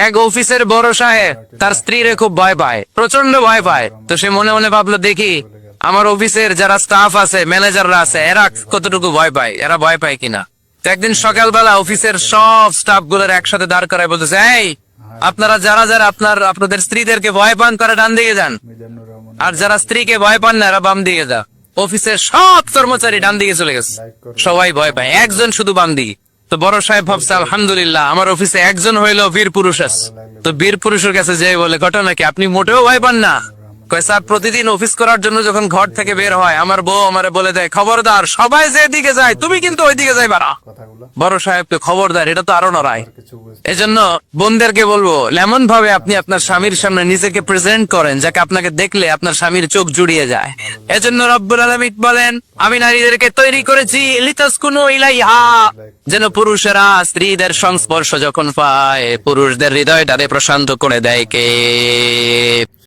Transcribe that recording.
এক অফিসের বড় সাহেব তার স্ত্রীরে খুব ভয় পায়, প্রচন্ড ভয় পায়। তো সে মনে মনে ভাবলো, দেখি আমার অফিসের যারা স্টাফ আছে, ম্যানেজাররা আছে, এরা কতটুকু ভয় পায়, এরা ভয় পায় কিনা। তো একদিন সকালবেলা অফিসের সব স্টাফ গুলোর একসাথে দাঁড় করায় বলতেছে, এই আপনারা যারা যারা আপনাদের স্ত্রীদেরকে ভয় পান করে ডান দিকে যান, আর যারা স্ত্রীকে ভয় পান না এরা বাম দিকে যা। অফিসের সব কর্মচারী ডান দিকে চলে গেছে, সবাই ভয় পায়, একজন শুধু বাম দিকে। তো বড় সাহেব ভাবছে, আলহামদুলিল্লাহ আমার অফিসে একজন হইলো বীর পুরুষ আছে। তো বীর পুরুষের কাছে যেয়ে বলে, ঘটনা কি, আপনি মোটেও ভয় পান না? কয়, স্যার প্রতিদিন অফিস করার জন্য যখন ঘর থেকে বের হয় আমার বউ আমারে বলে দেয়, খবরদার সবাই যেদিকে যায় তুমি কিন্তু ওইদিকে যাইবা না। বড় সাহেবকে খবরদার, এটা তো আরো নড়ায়। এজন্য বোনদেরকে বলবো, এমন ভাবে আপনি আপনার স্বামীর সামনে নিজেকে প্রেজেন্ট করেন যাকে আপনাকে দেখলে আপনার স্বামীর চোখ জুড়িয়ে যায়। এজন্য রব্বুল আলামিন বলেন, আমি নারীদেরকে তৈরি করেছি লিতাসকুনু ইলাইহা, যেন পুরুষেরা স্ত্রীদের সংস্পর্শ যখন পায় পুরুষদের হৃদয়টারে প্রশান্ত করে দেয় কে?